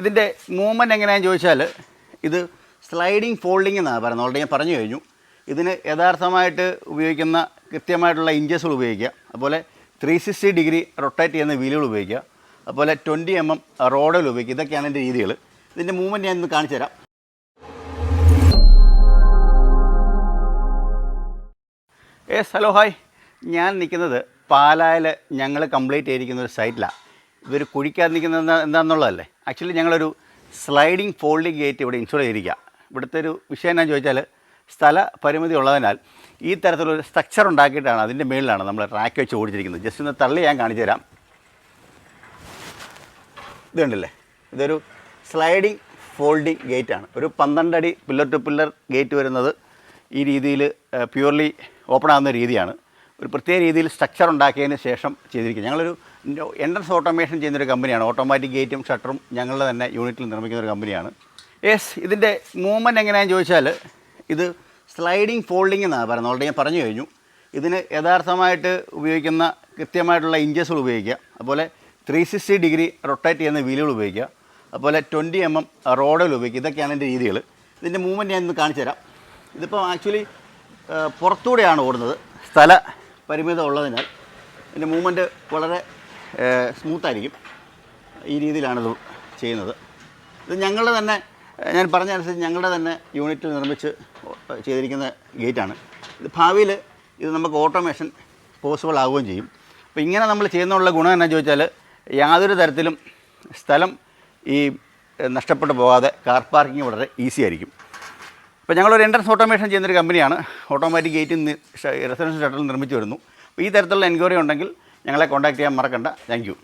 ഇതിൻ്റെ മൂവ്മെൻറ്റ് എങ്ങനെയാണെന്ന് ചോദിച്ചാൽ ഇത് സ്ലൈഡിങ് ഫോൾഡിങ് എന്നാണ് പറയുന്നത്. ഓൾറെഡി ഞാൻ പറഞ്ഞു കഴിഞ്ഞു. ഇതിന് യഥാർത്ഥമായിട്ട് ഉപയോഗിക്കുന്ന കൃത്യമായിട്ടുള്ള ഇഞ്ചസുകൾ ഉപയോഗിക്കുക, അതുപോലെ 360 ഡിഗ്രി റൊട്ടേറ്റ് ചെയ്യുന്ന വീലുകൾ ഉപയോഗിക്കുക, അതുപോലെ 20 mm റോഡുകൾ ഉപയോഗിക്കുക. ഇതൊക്കെയാണ് എൻ്റെ രീതികൾ. ഇതിൻ്റെ മൂവ്മെൻറ്റ് ഞാൻ ഇന്ന് കാണിച്ചു തരാം. ഹലോ ഹായ്, ഞാൻ നിൽക്കുന്നത് പാലായിൽ ഞങ്ങൾ കംപ്ലീറ്റ് ചെയ്തിരിക്കുന്ന ഒരു സൈറ്റിലാണ്. ഇതൊരു കുഴിക്കാതെ നിൽക്കുന്നത് എന്താണെന്നുള്ളതല്ലേ. ആക്ച്വലി ഞങ്ങളൊരു സ്ലൈഡിങ് ഫോൾഡിങ് ഗേറ്റ് ഇവിടെ ഇൻസ്റ്റാൾ ചെയ്തിരിക്കുക. ഇവിടുത്തെ ഒരു വിഷയം എന്താണെന്ന് ചോദിച്ചാൽ സ്ഥല പരിമിതി ഉള്ളതിനാൽ ഈ തരത്തിലൊരു സ്ട്രക്ചർ ഉണ്ടാക്കിയിട്ടാണ് അതിൻ്റെ മുകളിലാണ് നമ്മൾ ട്രാക്ക് വെച്ച് ഓടിച്ചിരിക്കുന്നത്. ജസ്റ്റ് ഒന്ന് തള്ളി ഞാൻ കാണിച്ചു തരാം. ഇത് കണ്ടില്ലേ, ഇതൊരു സ്ലൈഡിങ് ഫോൾഡിങ് ഗേറ്റാണ്. ഒരു 12 അടി പില്ലർ ടു പില്ലർ ഗേറ്റ് വരുന്നത് ഈ രീതിയിൽ പ്യൂർലി ഓപ്പൺ ആകുന്ന രീതിയാണ്. ഒരു പ്രത്യേക രീതിയിൽ സ്ട്രക്ചർ ഉണ്ടാക്കിയതിന് ശേഷം ചെയ്തിരിക്കുക. ഞങ്ങളൊരു എൻട്രൻസ് ഓട്ടോമേഷൻ ചെയ്യുന്നൊരു കമ്പനിയാണ്. ഓട്ടോമാറ്റിക് ഗേറ്റും ഷട്ടറും ഞങ്ങളുടെ തന്നെ യൂണിറ്റിൽ നിർമ്മിക്കുന്ന ഒരു കമ്പനിയാണ്. ഇതിൻ്റെ മൂവ്മെൻറ്റ് എങ്ങനെയാണെന്ന് ചോദിച്ചാൽ ഇത് സ്ലൈഡിങ് ഫോൾഡിങ് എന്നാണ് പറയുന്നത്. ഓൾറെഡി ഞാൻ പറഞ്ഞു കഴിഞ്ഞു. ഇതിന് യഥാർത്ഥമായിട്ട് ഉപയോഗിക്കുന്ന കൃത്യമായിട്ടുള്ള ഇഞ്ചസുകൾ ഉപയോഗിക്കുക, അതുപോലെ 360 ഡിഗ്രി റൊട്ടേറ്റ് ചെയ്യുന്ന വീലുകൾ ഉപയോഗിക്കുക, അതുപോലെ 20 mm റോഡുകൾ ഉപയോഗിക്കുക. ഇതൊക്കെയാണ് എൻ്റെ രീതികൾ. ഇതിൻ്റെ മൂവ്മെൻറ്റ് ഞാൻ ഇന്ന് കാണിച്ചു തരാം. ഇതിപ്പോൾ ആക്ച്വലി പുറത്തൂടെയാണ് ഓടുന്നത്. സ്ഥല പരിമിതം ഉള്ളതിനാൽ ഇതിൻ്റെ മൂവ്മെൻറ്റ് വളരെ സ്മൂത്തായിരിക്കും. ഈ രീതിയിലാണിത് ചെയ്യുന്നത്. ഇത് ഞങ്ങളുടെ തന്നെ, ഞാൻ പറഞ്ഞതനുസരിച്ച് ഞങ്ങളുടെ തന്നെ യൂണിറ്റിൽ നിർമ്മിച്ച് ചെയ്തിരിക്കുന്ന ഗേറ്റാണ്. ഇത് ഭാവിയിൽ ഇത് നമുക്ക് ഓട്ടോമേഷൻ പോസിബിൾ ആവുകയും ചെയ്യും. അപ്പോൾ ഇങ്ങനെ നമ്മൾ ചെയ്യുന്നതിനുള്ള ഗുണം എന്നാ ചോദിച്ചാൽ യാതൊരു തരത്തിലും സ്ഥലം ഈ നഷ്ടപ്പെട്ടു പോകാതെ കാർ പാർക്കിംഗ് വളരെ ഈസി ആയിരിക്കും. അപ്പോൾ ഞങ്ങളൊരു എൻട്രൻസ് ഓട്ടോമേഷൻ ചെയ്യുന്നൊരു കമ്പനിയാണ്. ഓട്ടോമാറ്റിക് ഗേറ്റിൽ റെസിഡൻഷ്യൽ ഷട്ടറിൽ നിർമ്മിച്ച് വരുന്നു. അപ്പോൾ ഈ തരത്തിലുള്ള എൻക്വയറി ഉണ്ടെങ്കിൽ ഞങ്ങളെ കോൺടാക്ട് ചെയ്യാൻ മറക്കണ്ട. Thank you.